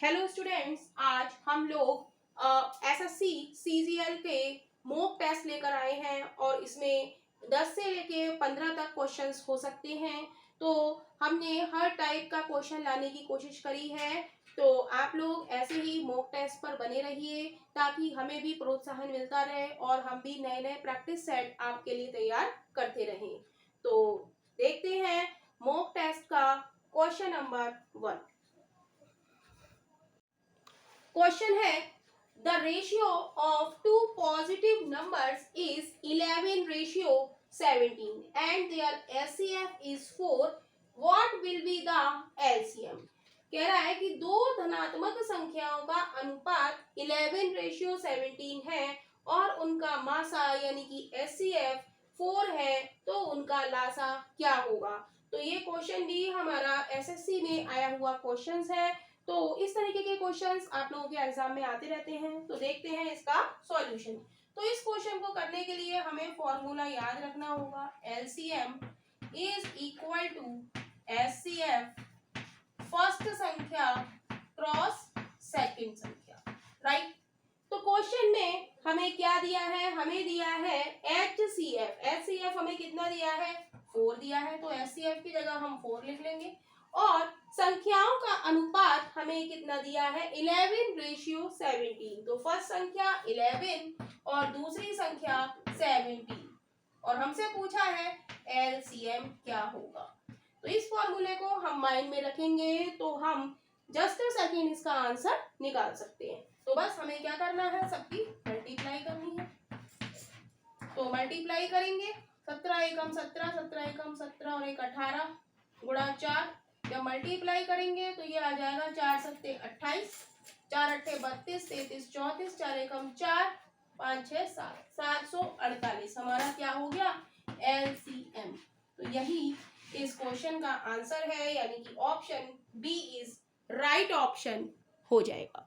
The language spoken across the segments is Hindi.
हेलो स्टूडेंट्स, आज हम लोग एसएससी सीजीएल के मॉक टेस्ट लेकर आए हैं और इसमें 10 से लेके 15 तक क्वेश्चंस हो सकते हैं। तो हमने हर टाइप का क्वेश्चन लाने की कोशिश करी है। तो आप लोग ऐसे ही मॉक टेस्ट पर बने रहिए ताकि हमें भी प्रोत्साहन मिलता रहे और हम भी नए नए प्रैक्टिस सेट आपके लिए तैयार करते रहें। तो देखते हैं मॉक टेस्ट का क्वेश्चन नंबर 1। क्वेश्चन है, the ratio of two positive numbers is 11:17 and their HCF is 4. What will be the LCM? कह रहा है कि दो धनात्मक संख्याओं का अनुपात 11:17 है और उनका मासा यानी कि एचसीएफ 4 है, तो उनका लासा क्या होगा? तो ये क्वेश्चन भी हमारा एसएससी में आया हुआ क्वेश्चन है। तो इस तरीके के क्वेश्चंस आप लोगों के एग्जाम में आते रहते हैं। तो देखते हैं इसका सॉल्यूशन। तो इस क्वेश्चन को करने के लिए हमें फॉर्मूला याद रखना होगा। LCM is equal to HCF first संख्या क्रॉस सेकंड संख्या, राइट। तो क्वेश्चन में हमें क्या दिया है? हमें दिया है एचसीएफ। एचसीएफ हमें कितना दिया है? 4 दिया है। तो एचसीएफ की जगह हम 4 लिख लेंगे और संख्याओं का अनुपात हमें कितना दिया है? 11:17। तो फर्स्ट संख्या 11 और दूसरी संख्या 17 और हमसे पूछा है एलसीएम क्या होगा। तो इस फॉर्मूले को हम माइंड में रखेंगे तो हम जस्ट अ सेकेंड इसका आंसर निकाल सकते हैं। तो बस हमें क्या करना है? सबकी मल्टीप्लाई करनी है। तो मल्टीप्लाई करेंगे, 17 एकम 17, 17 एकम 17 और 1 18 गुणा 4। जब मल्टीप्लाई करेंगे तो ये आ जाएगा 4 सत्ते 28, 4 अट्ठे 32, 33 34, 4 एकम 4, 5 6 7, 748 हमारा क्या हो गया? एलसीएम। तो यही इस क्वेश्चन का आंसर है, यानी कि option B is right option हो जाएगा।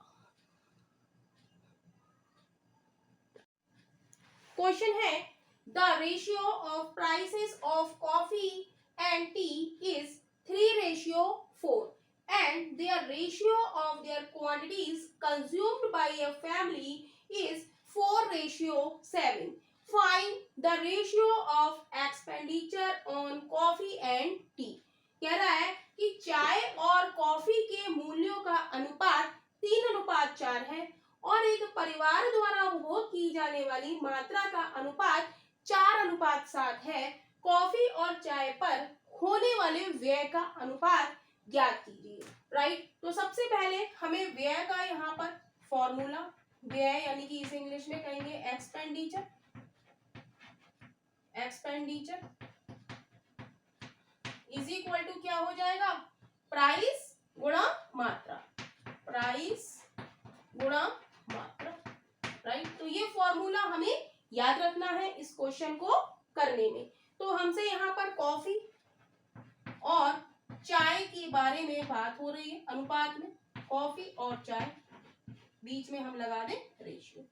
क्वेश्चन है, the ratio of prices of coffee and tea is 3:4 and their ratio of their quantities consumed by a family is 4:7. Find the ratio of expenditure on coffee and tea. कह रहा है कि चाय और कॉफी के मूल्यों का अनुपात 3:4 है और एक परिवार द्वारा उपभोग की जाने वाली मात्रा का अनुपात 4:7 है। कॉफी और चाय पर होने वाले व्यय का अनुपात ज्ञात कीजिए, राइट। तो सबसे पहले हमें व्यय का यहाँ पर फॉर्मूला, व्यय यानी कि इसे इंग्लिश में कहेंगे expenditure. Expenditure is equal to क्या हो जाएगा? प्राइस गुणा मात्रा। प्राइस गुणा मात्रा, राइट। तो ये फॉर्मूला हमें याद रखना है इस क्वेश्चन को करने में। तो हमसे यहाँ पर कॉफी और चाय के बारे में बात हो रही है। अनुपात में कॉफी और चाय, बीच में हम लगा दें रेशियो,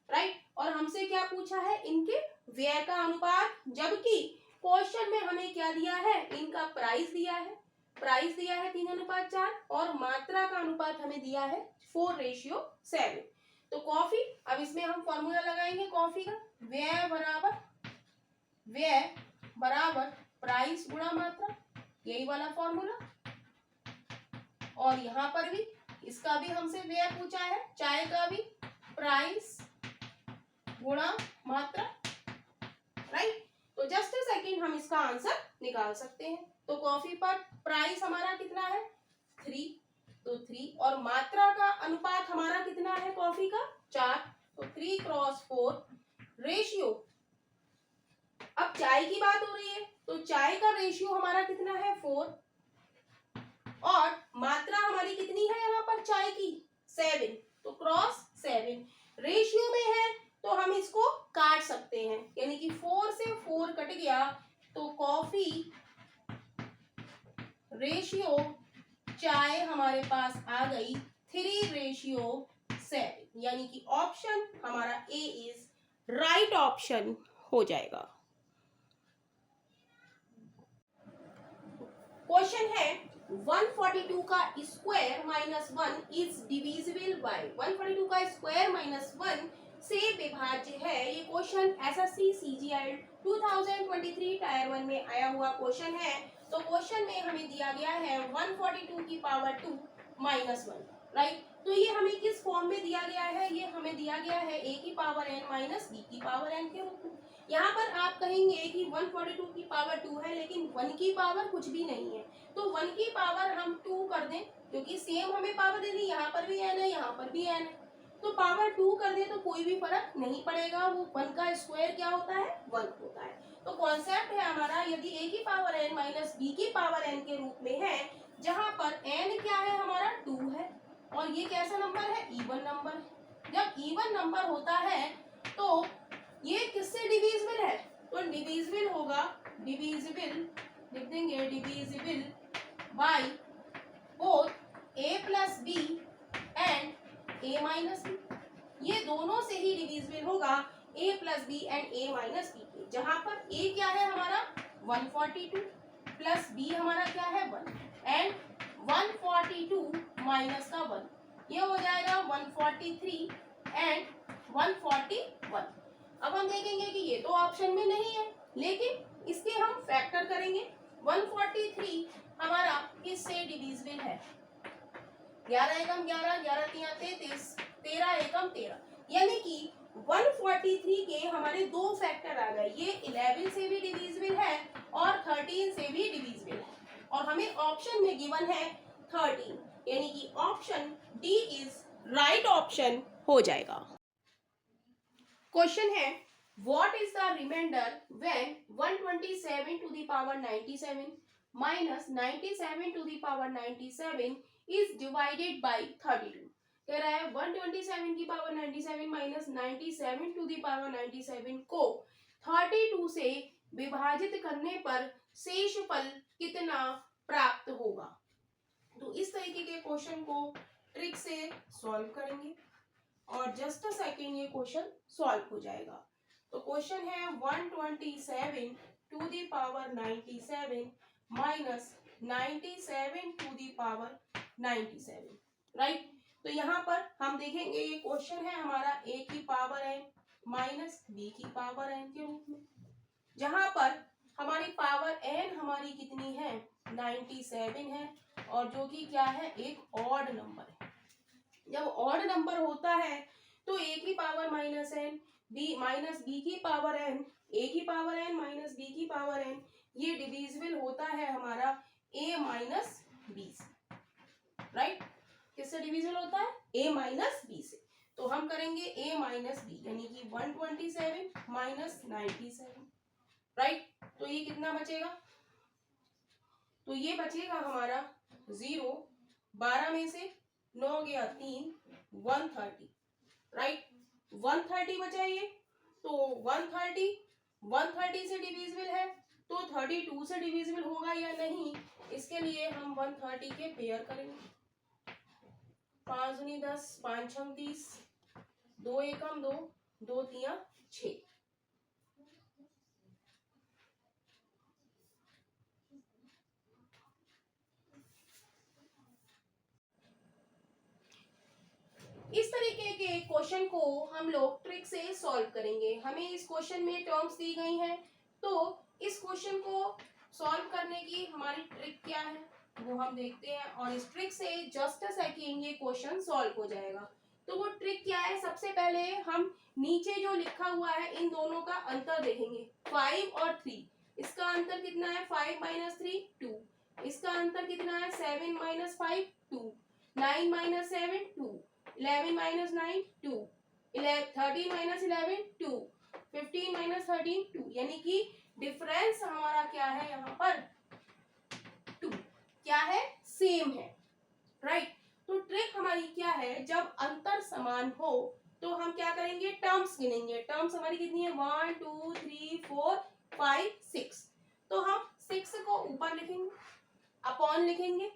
राइट। और हमसे क्या पूछा है? इनके व्यय का अनुपात, जबकि क्वेश्चन में हमें क्या दिया है? इनका प्राइस दिया है। प्राइस दिया है 3:4 और मात्रा का अनुपात हमें दिया है 4:7। तो कॉफी, अब इसमें हम फॉर्मूला लगाएंगे कॉफी का। व्यय बराबर प्राइस गुणा मात्रा, यही वाला फॉर्मूला। और यहाँ पर भी इसका भी हमसे व्यय पूछा है, चाय का भी प्राइस गुणा मात्रा, राइट। तो जस्ट अ सेकेंड हम इसका आंसर निकाल सकते हैं। तो कॉफी पर प्राइस हमारा कितना है? 3, तो 3 और मात्रा का अनुपात हमारा कितना है? कॉफी का 4, तो 3:4 रेशियो। अब चाय की बात हो रही है तो चाय का रेशियो हमारा कितना है? 4 और मात्रा हमारी कितनी है यहाँ पर चाय की? 7, तो क्रॉस 7 रेशियो में है तो हम इसको काट सकते हैं, यानी कि 4 से 4 कट गया तो कॉफी रेशियो चाय हमारे पास आ गई 3:7, यानी कि ऑप्शन हमारा ए इज राइट ऑप्शन हो जाएगा। क्वेश्चन है, 142 का square minus 1 is divisible by 142 का स्क्वायर माइनस 1 से विभाज्य है। ये क्वेश्चन एसएससी सीजीएल 2023 टायर 1 में आया हुआ क्वेश्चन है। तो क्वेश्चन में हमें दिया गया है 142 की पावर 2 माइनस 1, राइट। तो ये हमें किस फॉर्म में दिया गया है? ये हमें दिया गया है a की पावर n माइनस b की पावर n के रूप में। यहाँ पर आप कहेंगे कि 142 की पावर 2 है, लेकिन 1 की पावर कुछ भी नहीं है, तो 1 की पावर हम 2 कर दें, क्योंकि सेम हमें पावर दे दी, यहाँ पर भी n है, यहाँ पर भी n है, तो पावर 2 कर दें तो कोई भी फर्क नहीं पड़ेगा। वो 1 का स्क्वायर क्या होता है? 1 होता है। तो कॉन्सेप्ट है हमारा, यदि a की पावर n माइनस b की पावर n के रूप में है, जहाँ पर n क्या है हमारा? 2 है, और ये कैसा नंबर है? Even number. जब इवन नंबर होता है तो ये किससे डिविजिबल है? तो डिविजिबल होगा, डिविजिबल लिख देंगे, divisible by both a plus B and a minus B. ये दोनों से ही डिविजिबल होगा a plus B and a minus B के, जहां पर a क्या है हमारा? 142 प्लस b हमारा क्या है? 1 एंड 142 माइनस का 1, ये हो जाएगा 143 एंड 141। अब हम देखेंगे कि ये तो ऑप्शन में नहीं है, लेकिन इसके हम फैक्टर करेंगे। 143 हमारा किससे डिविजिबल है? 11 एकम 11, 11 तिया 33, 13 एकम 13, यानी कि 143 के हमारे दो फैक्टर आ गए। ये 11 से भी डिविजिबल है और 13 से भी डिविजिबल है, और हमें ऑप्शन में गिवन है 13, यानी कि option D is right option हो जाएगा। क्वेश्चन है, what is the remainder when 127 to the power 97 minus 97 to the power 97 is divided by 32। कह रहा है 127 की power 97 minus 97 to the power 97 को 32 से विभाजित करने पर शेषफल कितना प्राप्त होगा। तो इस तरीके के क्वेश्चन को ट्रिक से सॉल्व करेंगे और जस्ट अ सेकेंड ये क्वेश्चन सॉल्व हो जाएगा। तो क्वेश्चन है 127 to the power 97 minus 97 to the power 97, right. तो यहाँ पर हम देखेंगे ये क्वेश्चन है हमारा a की पावर n माइनस b की पावर n के रूप में, जहां पर हमारी पावर n हमारी कितनी है? 97 है, और जो कि क्या है? एक ऑड नंबर है। जब ऑड नंबर होता है तो a की power minus n, b minus b की पावर n, a की पावर n माइनस b की पावर n, ये डिविजिबल होता है हमारा a माइनस b से, राइट। किससे डिविजिबल होता है? a माइनस b से। तो हम करेंगे a माइनस b, यानी कि 127 माइनस 97, राइट। तो ये कितना बचेगा? तो ये बचेगा हमारा 0, 12 में से 9 गया 3, 130, राइट। 130 बचा ये, तो 130 से डिविजिबल है, तो 32 से डिविजिबल होगा या नहीं, इसके लिए हम 130 के पेयर करेंगे। 5 दूनी 10, 5 छम 30, 2 एकम 2, 2 तिया 6। इस तरीके के क्वेश्चन को हम लोग ट्रिक से सॉल्व करेंगे। हमें इस क्वेश्चन में टर्म्स दी गई हैं, तो इस क्वेश्चन को सॉल्व करने की हमारी ट्रिक क्या है वो हम देखते हैं, और इस ट्रिक से जस्ट अ सेकेंड ये क्वेश्चन सॉल्व हो जाएगा। तो वो ट्रिक क्या है? सबसे पहले हम नीचे जो लिखा हुआ है इन दोनों का अंतर देखेंगे, 5 और 3। इसका अंतर कितना है? 5 माइनस 3 2। इसका अंतर कितना है? 7 minus 5 2, 9 minus 7 2, 11 minus 9 2, 13 minus 11 2, 15 minus 13 2, यानी कि डिफरेंस हमारा क्या है यहाँ पर? 2। क्या है? सेम है, राइट। तो ट्रिक हमारी क्या है? जब अंतर समान हो तो हम क्या करेंगे? टर्म्स गिनेंगे। टर्म्स हमारी कितनी है? 1 2 3 4 5 6। तो हम 6 को ऊपर लिखेंगे, अपॉन लिखेंगे,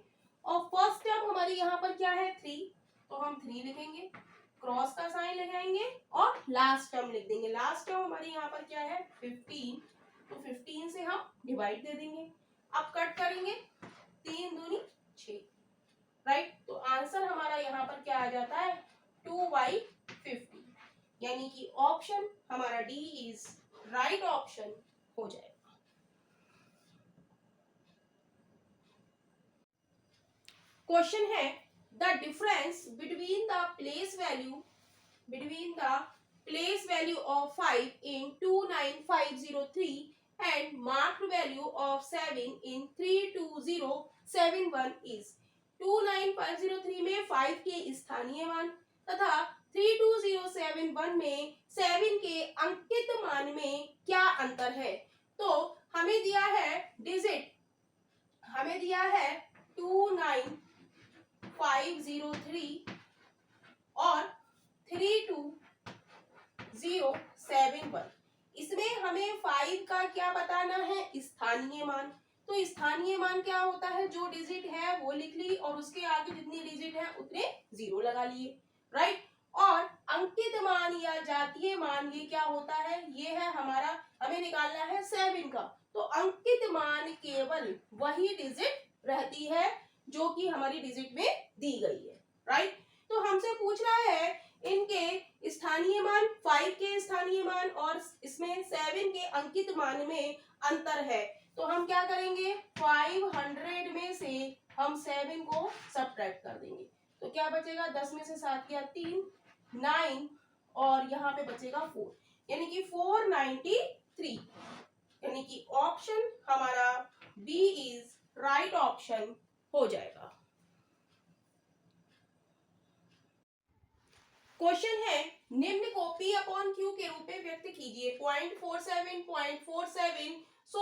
और फर्स्ट टर्म हमारी यहाँ पर क्या है? 3, तो हम 3 लिखेंगे, क्रॉस का साइन लगाएंगे और लास्ट टर्म लिख देंगे। लास्ट टर्म हमारी यहाँ पर क्या है? 15, तो 15 से हम डिवाइड दे देंगे। अब कट करेंगे, 3 दूनी 6, राइट। तो आंसर हमारा यहाँ पर क्या आ जाता है 2/50, यानी कि ऑप्शन हमारा डी इज राइट ऑप्शन हो जाएगा। क्वेश्चन है the difference between the place value of 5 in 29503 and marked value of 7 in 32071 is 29503 में 5 के स्थानीय मान तथा 32071 में 7 के अंकित मान में क्या अंतर है। तो हमें दिया है डिजिट, हमें दिया है 29503 और 32071। इसमें हमें 5 का क्या बताना है स्थानीय मान। तो स्थानीय मान क्या होता है, जो डिजिट है वो लिख ली और उसके आगे जितनी डिजिट है उतने 0 लगा लिए, राइट। और अंकित मान या जातीय मान ये क्या होता है, ये है हमारा, हमें निकालना है 7 का। तो अंकित मान केवल वही डिजिट रहती है जो कि हमारी डिजिट में दी गई है, राइट। तो हमसे पूछ रहा है इनके स्थानीय मान, 5 के स्थानीय मान और इसमें 7 के अंकित मान में अंतर है। तो हम क्या करेंगे, 500 में से हम 7 को सब्ट्रैक्ट कर देंगे। तो क्या बचेगा, 10 में से 7 गया 3, 9 और यहाँ पे बचेगा 4, यानी कि 493, यानी कि ऑप्शन हमारा बी इज राइट ऑप्शन हो जाएगा। क्वेश्चन है निम्न को P अपॉन Q के रूप में व्यक्त कीजिए 0.47, 0.47 सो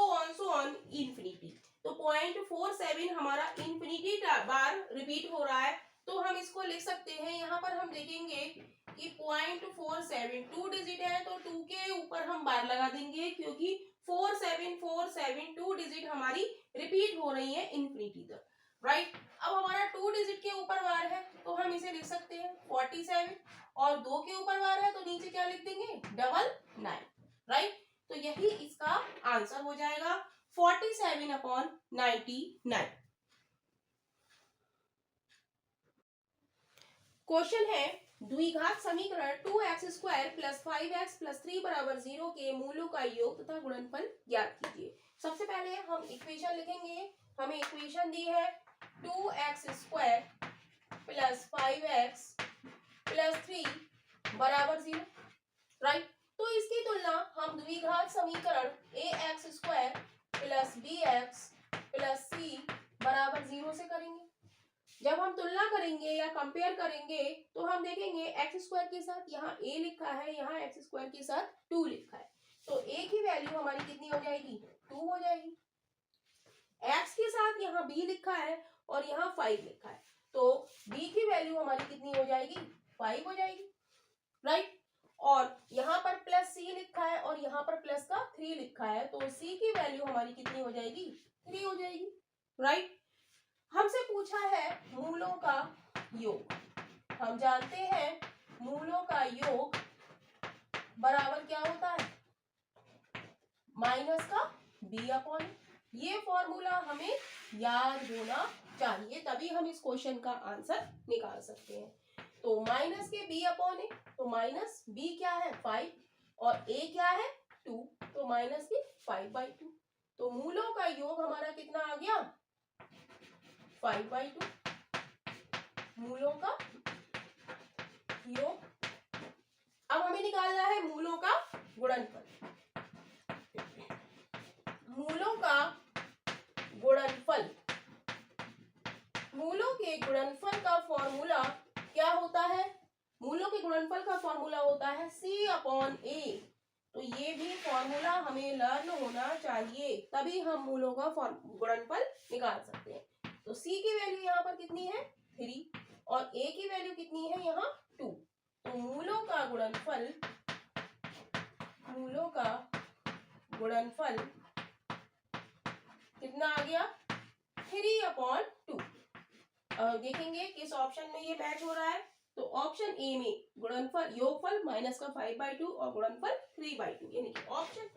ऑन इंफिनिटी। तो 0.47 हमारा इंफिनिटी बार रिपीट हो रहा है, तो हम इसको लिख सकते हैं, यहाँ पर हम देखेंगे कि 0.47 2 डिजिट है तो 2 के ऊपर हम बार लगा देंगे, क्योंकि 4747 2 डिजिट हमारी रिपीट हो रही है इंफिनिटी तक, राइट। अब हमारा 2 डिजिट के ऊपर बार है तो हम इसे लिख सकते हैं 47 और 2 के ऊपर बार है तो नीचे क्या लिख देंगे 99, राइट। तो यही इसका आंसर हो जाएगा 47/99। क्वेश्चन है द्विघात समीकरण 2x² + 5x + 3 = 0 के मूलों का योग तथा गुणनफल ज्ञात कीजिए। सबसे पहले हम इक्वेशन लिखेंगे। हमें इक्वेशन दी है 2x² + 5x + 3 = 0, राइट। तो इसकी तुलना हम द्विघात समीकरण ax² + bx + c = 0 से करेंगे। जब हम तुलना करेंगे या कंपेयर करेंगे तो हम देखेंगे x² के साथ यहाँ a लिखा है, यहाँ x² के साथ 2 लिखा है, तो a की वैल्यू हमारी कितनी हो जाएगी 2 हो जाएगी। x के साथ यहाँ b लिखा है और यहाँ 5 लिखा है, तो b की वैल्यू हमारी कितनी हो जाएगी 5 हो जाएगी, राइट। और यहाँ पर प्लस c लिखा है और यहाँ पर प्लस का 3 लिखा है, तो c की वैल्यू हमारी कितनी हो जाएगी 3 हो जाएगी, राइट। हमसे पूछा है मूलों का योग। हम जानते हैं मूलों का योग बराबर क्या होता है माइनस का b अपॉन। ये फॉर्मूला हमें याद होना चाहिए, तभी हम इस क्वेश्चन का आंसर निकाल सकते हैं। तो माइनस के b अपॉन ए, तो माइनस b क्या है 5 और a क्या है 2, तो माइनस की 5/2। तो मूलों का योग हमारा कितना आ गया 5/2। मूलों का योग। अब हमें निकालना है मूलों का गुणनफल। मूलों का गुणनफल, मूलों के गुणनफल का फॉर्मूला क्या होता है, मूलों के गुणनफल का फॉर्मूला होता है c/a। तो ये भी फॉर्मूला हमें लर्न होना चाहिए, तभी हम मूलों का गुणनफल निकाल सकते हैं। तो c की वैल्यू यहाँ पर कितनी है 3 और a की वैल्यू कितनी है यहाँ 2। तो मूलों का गुणनफल, मूलों का गुणनफल कितना आ गया 3/2। देखेंगे किस ऑप्शन में ये मैच हो रहा है, तो ऑप्शन ए में गुणनफल योगफल माइनस का 5/2 और गुणनफल 3/2, यानी कि option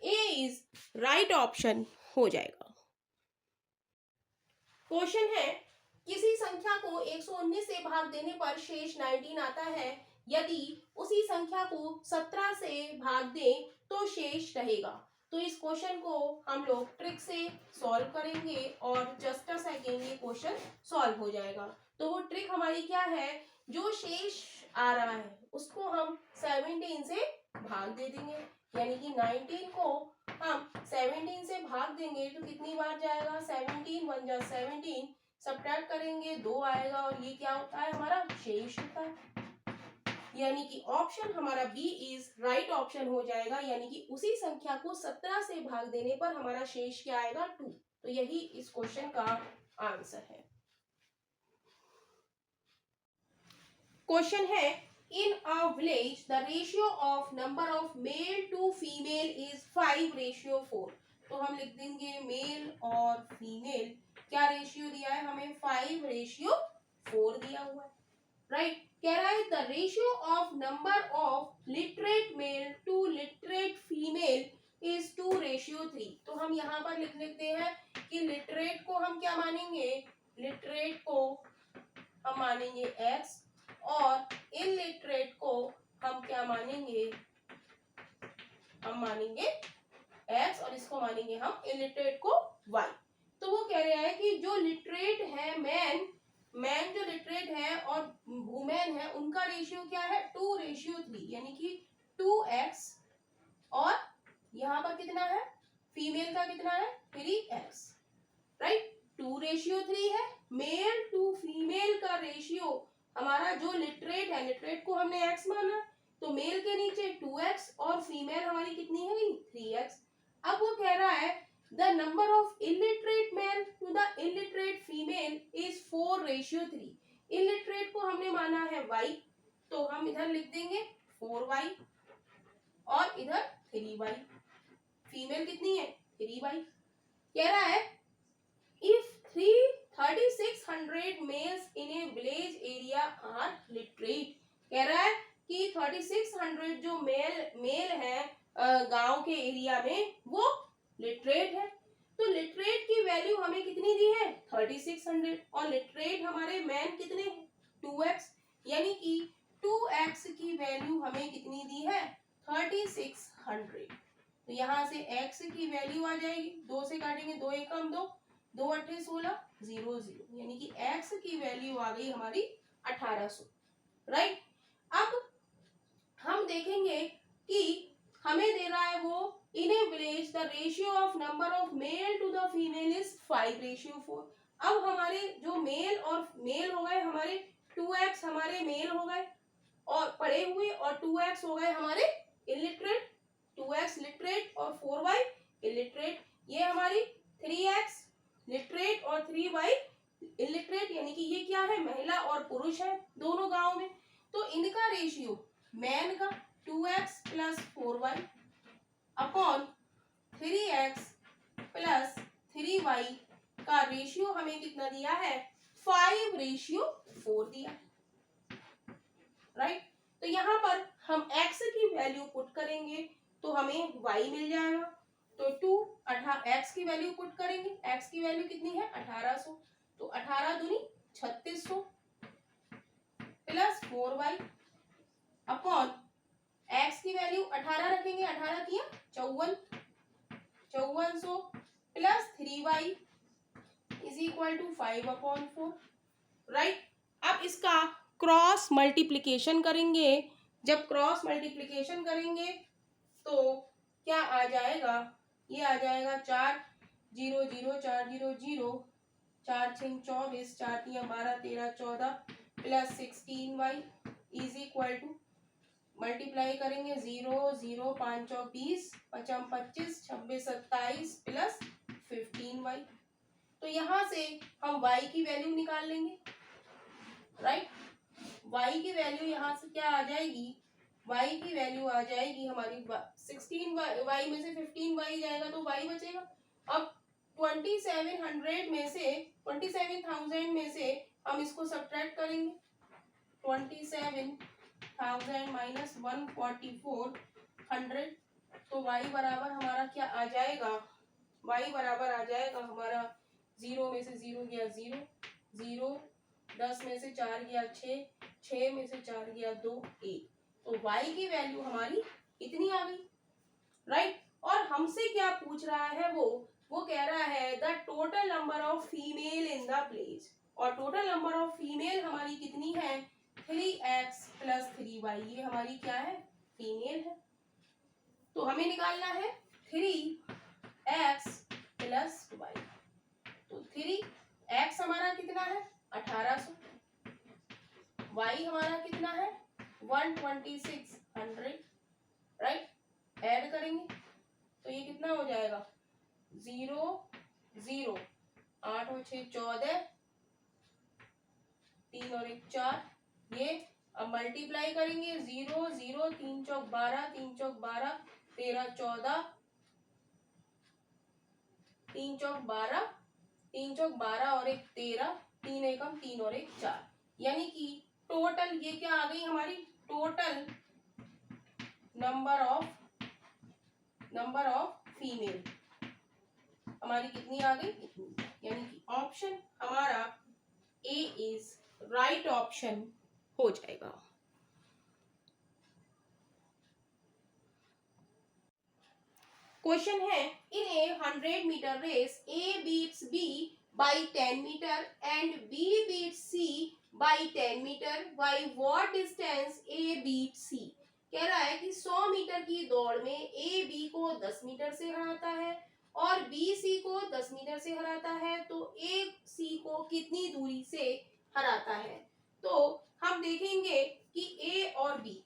A is right option हो जाएगा। क्वेश्चन है किसी संख्या को 119 से भाग देने पर शेष 19 आता है। यदि उसी संख्या को 17 से भाग दें तो शेष रहेगा। तो इस क्वेश्चन को हम लोग ट्रिक से सॉल्व करेंगे और जस्ट अ सेकेंड ये क्वेश्चन सॉल्व हो जाएगा। तो वो ट्रिक हमारी क्या है, जो शेष आ रहा है उसको हम 17 से भाग दे देंगे, यानी कि 19 को हम 17 से भाग देंगे तो कितनी बार जाएगा, 17 1 जा 17, सब्ट्रैक्ट करेंगे 2 आएगा और ये क्या होता है, हमारा शेष होता है। यानी कि ऑप्शन हमारा बी इज राइट ऑप्शन हो जाएगा, यानी कि उसी संख्या को 17 से भाग देने पर हमारा शेष क्या आएगा, 2। तो यही इस क्वेश्चन का आंसर है। क्वेश्चन है, in a village the ratio of number of male to female is 5:4। तो हम लिख देंगे मेल और फीमेल क्या रेशियो दिया है हमें, 5:4 दिया हुआ है, राइट। कह रहा है the ratio of number of literate male to literate female is 2:3। तो हम यहाँ पर लिख लेते हैं कि लिटरेट को हम क्या मानेंगे, लिटरेट को हम मानेंगे x और इलिटरेट को हम क्या मानेंगे, हम मानेंगे x और इसको मानेंगे हम इलिटरेट को y। तो वो कह रहा है कि जो लिटरेट है मैन जो लिटरेट है और वुमेन है उनका रेशियो क्या है, 2:3, यानी कि 2x और यहाँ पर कितना है, फीमेल का कितना है, 3x, राइट। 2:3 है, मेल टू फीमेल का रेशियो हमारा जो लिटरेट है, लिटरेट को हमने x माना तो मेल के नीचे 2x और फीमेल हमारी कितनी है, 3x। अब वो कह रहा है the number of illiterate man to the illiterate female is 4:3। Illiterate को हमने माना है y, तो हम इधर लिख देंगे 4y और इधर 3y, फीमेल कितनी है, 3y। कह रहा है if 3600 males in a village area are literate. कह रहा है कि 3600 जो मेल है गांव के एरिया में वो लिटरेट है। तो लिटरेट की वैल्यू हमें कितनी दी है, 3600 और लिटरेट हमारे मैन कितने हैं, 2x, यानी कि 2x की वैल्यू हमें कितनी दी है, 3600। तो यहाँ से x की वैल्यू आ जाएगी, 2 से काटेंगे 2 एकम 2, 2 8 16 0 0, यानी कि x की वैल्यू आ गई हमारी 1800, राइट। अब हम देखेंगे कि हमें दे रहा है वो in a village the ratio of number of male to the female is 5:4। अब हमारे जो मेल हो गए हमारे 2x हमारे मेल हो गए और पढ़े हुए और 2x हो गए हमारे इलिटरेट, 2x लिटरेट और 4y इलिटरेट। ये हमारी 3x लिटरेट और 3y इलिटरेट, यानी कि ये क्या है, महिला और पुरुष है दोनों गांव में। तो इनका रेशियो मैन का 2x plus 4y upon 3x plus 3y का रेशियो हमें कितना दिया है, 5:4 दिया है, राइट। तो यहाँ पर हम x की वैल्यू पुट करेंगे तो हमें y मिल जाएगा। तो x की वैल्यू पुट करेंगे, x की वैल्यू कितनी है, 1800, तो 18 दूनी 3600 प्लस 4y अपॉन x की वैल्यू 18 रखेंगे, 18 किया 5400 plus 3y is equal to 5/4, right. अब इसका क्रॉस मल्टीप्लिकेशन करेंगे, जब क्रॉस मल्टीप्लिकेशन करेंगे तो क्या आ जाएगा, ये आ जाएगा 4 0 0 4 0 0, 4 6 24, 4 3 12 13 14 plus 16y is equal to multiply करेंगे 0 0 5 20 5 25 26 27 प्लस 15y। तो यहाँ से हम y की वैल्यू निकाल लेंगे, राइट। y की वैल्यू यहाँ से क्या आ जाएगी, y की वैल्यू आ जाएगी हमारी 16y में से 15y जाएगा तो y बचेगा। अब 2700 में से 27,000 में से हम इसको सब्ट्रैक्ट करेंगे, 27,000 माइनस 14400, तो y बराबर हमारा क्या आ जाएगा, y बराबर आ जाएगा हमारा 0 में से 0 गया 0, 0, 10 में से 4 गया 6, 6 में से 4 गया 2, 1। तो y की वैल्यू हमारी इतनी आ गई, राइट। और हमसे क्या पूछ रहा है, वो कह रहा है the total number of female in the place, और टोटल नंबर ऑफ फीमेल हमारी कितनी है, 3x + 3y। ये हमारी क्या है, फीमेल है। तो हमें निकालना है 3x + y। तो 3x हमारा कितना है, 1800, y हमारा कितना है, 12600, राइट। ऐड करेंगे तो ये कितना हो जाएगा, 0 0, 8 और 6 14, 3 और 1 4। ये अब मल्टीप्लाई करेंगे, 0 0, 3 चौक 12, 3 चौक 12, 13 14, 3 चौक 12, 3 चौक 12 और 1 13, 3 एकम 3 और 1 4। यानी कि टोटल ये क्या आ गई हमारी, टोटल नंबर ऑफ फीमेल हमारी कितनी आ गई, इतनी। यानी कि ऑप्शन हमारा ए इज राइट ऑप्शन हो जाएगा। क्वेश्चन है, in a 100 metre race a beats B by 10 metre and b beats c by 10 metre, by what distance a beat c. कह रहा है कि 100 मीटर की दौड़ में ए बी को 10 मीटर से हराता है और बी सी को 10 मीटर से हराता है, तो ए सी को कितनी दूरी से हराता है। तो हम देखेंगे कि ए और बी,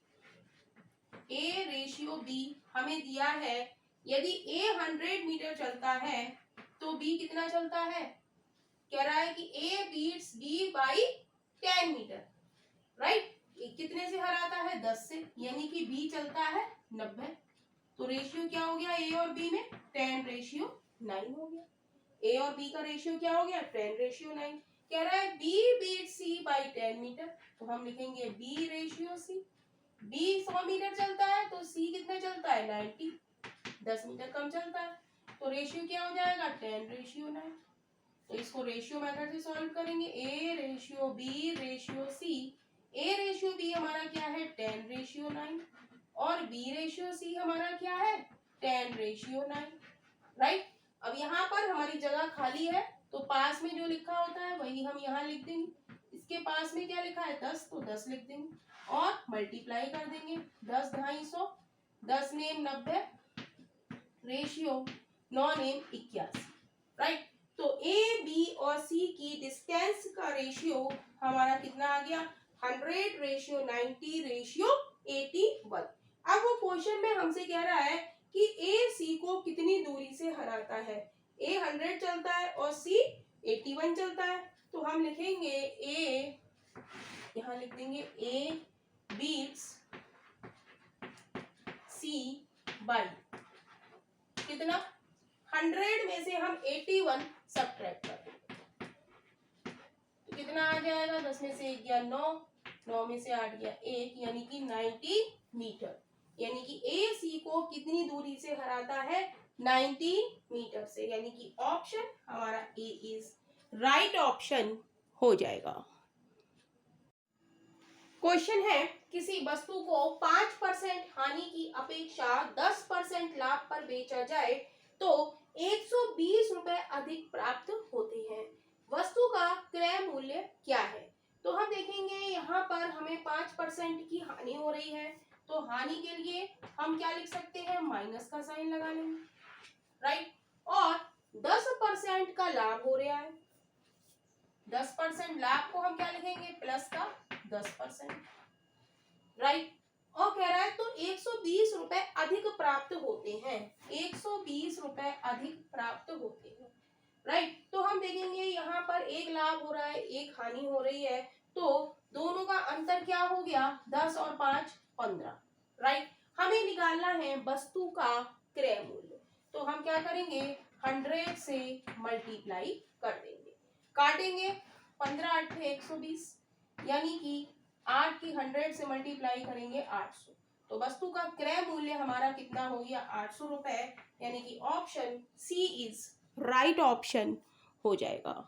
ए रेशियो बी हमें दिया है। यदि ए 100 मीटर चलता है तो बी कितना चलता है, कह रहा है कि A beats B by 10 metre, right. कितने से हराता है, 10 से, यानी कि बी चलता है 90। तो रेशियो क्या हो गया ए और बी में, 10:9 हो गया। ए और बी का रेशियो क्या हो गया, 10:9। कह रहा है B beat C by 10 metre, तो हम लिखेंगे B ratio C. B 100 metre चलता है तो सी कितना चलता है, 90, 10 मीटर कम चलता है। तो रेशियो क्या हो जाएगा, 10:9। तो इसको रेशियो मेथड से सॉल्व करेंगे, A ratio B ratio C. A ratio B हमारा क्या है, 10:9, और बी रेशियो सी हमारा क्या है, 10:9, राइट। अब यहाँ पर हमारी जगह खाली है, तो पास में जो लिखा होता है वही हम यहाँ लिख देंगे। इसके पास में क्या लिखा है, 10, तो 10 लिख देंगे और मल्टीप्लाई कर देंगे। 10 250, 10 नेम 90, रेशियो 9 नेम 81, राइट। तो ए बी और सी की डिस्टेंस का रेशियो हमारा कितना आ गया, 100:90:81। अब वो क्वेश्चन में हमसे कह रहा है कि ए सी को कितनी दूरी से हराता है। ए 100 चलता है और सी 81 चलता है, तो हम लिखेंगे ए, यहाँ लिख देंगे ए बीट्स सी बाई कितना, 100 में से हम 81 सब्ट्रैक्ट कर देंगे, तो कितना आ जाएगा, 10 में से 1 गया 9, 9 में से 8 गया 1, यानी कि 90 मीटर। यानी कि ए सी को कितनी दूरी से हराता है, 90 मीटर से। यानी कि ऑप्शन हमारा ए इज राइट ऑप्शन हो जाएगा। क्वेश्चन है, किसी वस्तु को 5% हानि की अपेक्षा 10% लाभ पर बेचा जाए तो 120 रुपए अधिक प्राप्त होते हैं। वस्तु का क्रय मूल्य क्या है। तो हम देखेंगे यहाँ पर हमें 5% की हानि हो रही है, तो हानि के लिए हम क्या लिख सकते हैं, माइनस का साइन लगा लेंगे, राइट। और 10% का लाभ हो रहा है, 10% लाभ को हम क्या लिखेंगे, प्लस का 10%, राइट। और कह रहा है तो 120 रुपए अधिक प्राप्त होते हैं, 120 रुपए अधिक प्राप्त होते हैं, राइट। तो हम देखेंगे यहाँ पर एक लाभ हो रहा है, एक हानि हो रही है, तो दोनों का अंतर क्या हो गया, 10 और 5 15, राइट। हमें निकालना है वस्तु का क्रय मूल्य, तो हम क्या करेंगे, 100 से मल्टीप्लाई कर देंगे, काटेंगे, 15 8 120, यानी कि 8 की 100 से मल्टीप्लाई करेंगे 800, तो वस्तु का क्रय मूल्य हमारा कितना हो गया, 800 रुपए। यानी कि option C is right option हो जाएगा।